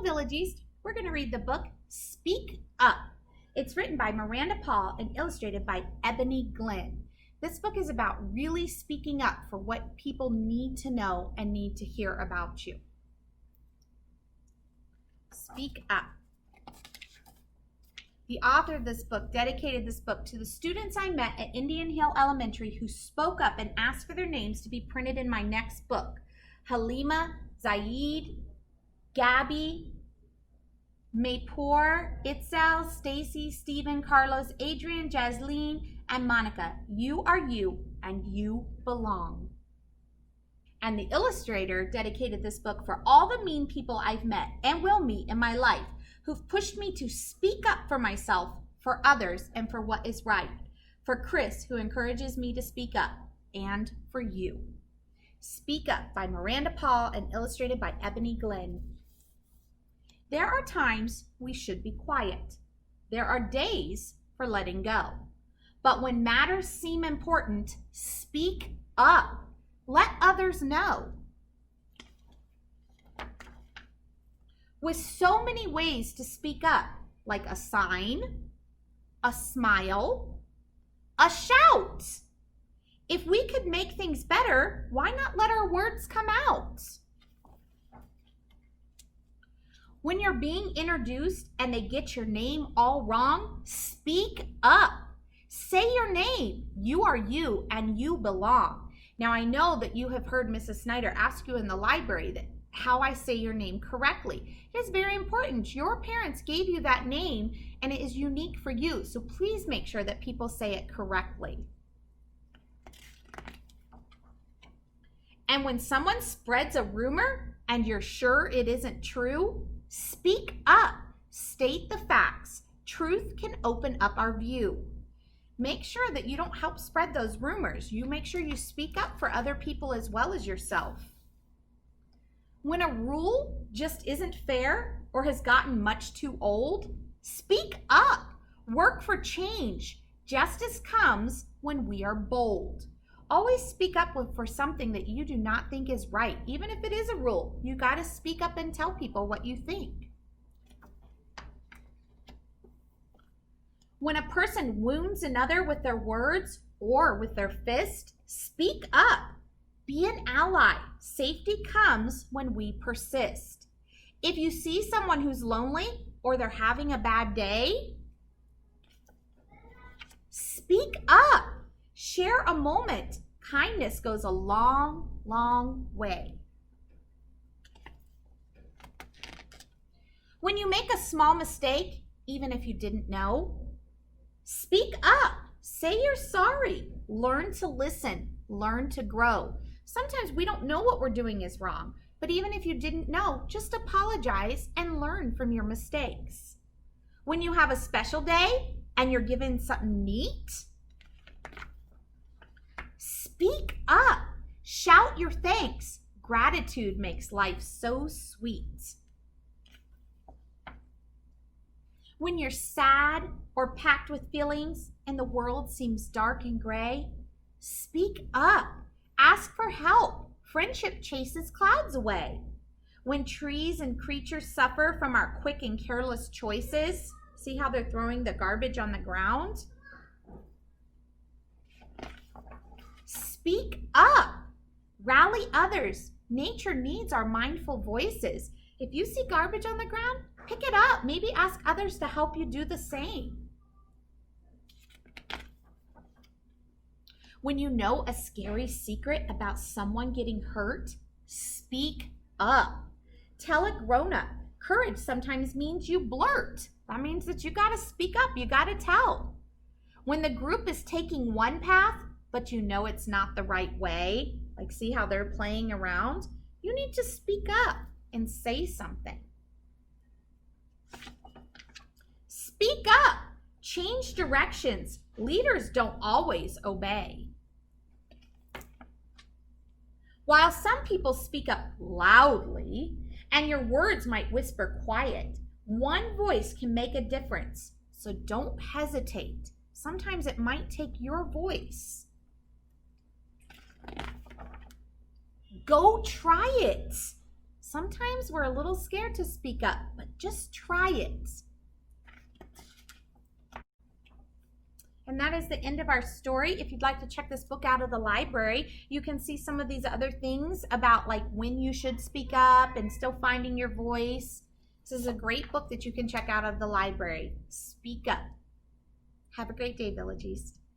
Village East, we're going to read the book Speak Up. It's written by Miranda and illustrated by Ebony Glenn. This book is about really speaking up for what people need to know and need to hear about you. Speak Up. The author of this book dedicated this book to the students I met at Indian Hill Elementary who spoke up and asked for their names to be printed in my next book. Halima, Zaid, Gabby, Maypoor, Itzel, Stacy, Stephen, Carlos, Adrian, Jasleen, and Monica. You are you, and you belong. And the illustrator dedicated this book for all the mean people I've met and will meet in my life who've pushed me to speak up for myself, for others, and for what is right. For Chris, who encourages me to speak up, and for you. Speak Up by Miranda and illustrated by Ebony Glenn. There are times we should be quiet. There are days for letting go. But when matters seem important, speak up. Let others know. With so many ways to speak up, like a sign, a smile, a shout. If we could make things better, why not let our words come out? When you're being introduced and they get your name all wrong, speak up. Say your name. You are you and you belong. Now I know that you have heard Mrs. Snider ask you in the library that how I say your name correctly. It is very important. Your parents gave you that name and it is unique for you. So please make sure that people say it correctly. And when someone spreads a rumor and you're sure it isn't true, speak up. State the facts. Truth can open up our view. Make sure that you don't help spread those rumors. You make sure you speak up for other people as well as yourself. When a rule just isn't fair or has gotten much too old, speak up. Work for change. Justice comes when we are bold. Always speak up for something that you do not think is right. Even if it is a rule, you got to speak up and tell people what you think. When a person wounds another with their words or with their fist, speak up. Be an ally. Safety comes when we persist. If you see someone who's lonely or they're having a bad day, speak up. Share a moment. Kindness goes a long, long way. When you make a small mistake, even if you didn't know, speak up. Say you're sorry. Learn to listen. Learn to grow. Sometimes we don't know what we're doing is wrong, but even if you didn't know, just apologize and learn from your mistakes. When you have a special day and you're given something neat, speak up. Shout your thanks. Gratitude makes life so sweet. When you're sad or packed with feelings and the world seems dark and gray, speak up. Ask for help. Friendship chases clouds away. When trees and creatures suffer from our quick and careless choices, see how they're throwing the garbage on the ground? Speak up. Rally others. Nature needs our mindful voices. If you see garbage on the ground, pick it up. Maybe ask others to help you do the same. When you know a scary secret about someone getting hurt, speak up. Tell a grown-up. Courage sometimes means you blurt. That means that you got to speak up. You got to tell. When the group is taking one path, but you know it's not the right way, like see how they're playing around, you need to speak up and say something. Speak up. Change directions. Leaders don't always obey. While some people speak up loudly and your words might whisper quiet, one voice can make a difference. So don't hesitate. Sometimes it might take your voice. Go try it. sometimes we're a little scared to speak up, but just try it. And that is the end of our story. If you'd like to check this book out of the library, you can see some of these other things about like when you should speak up and still finding your voice. This is a great book that you can check out of the library. Speak Up. Have a great day, Village East.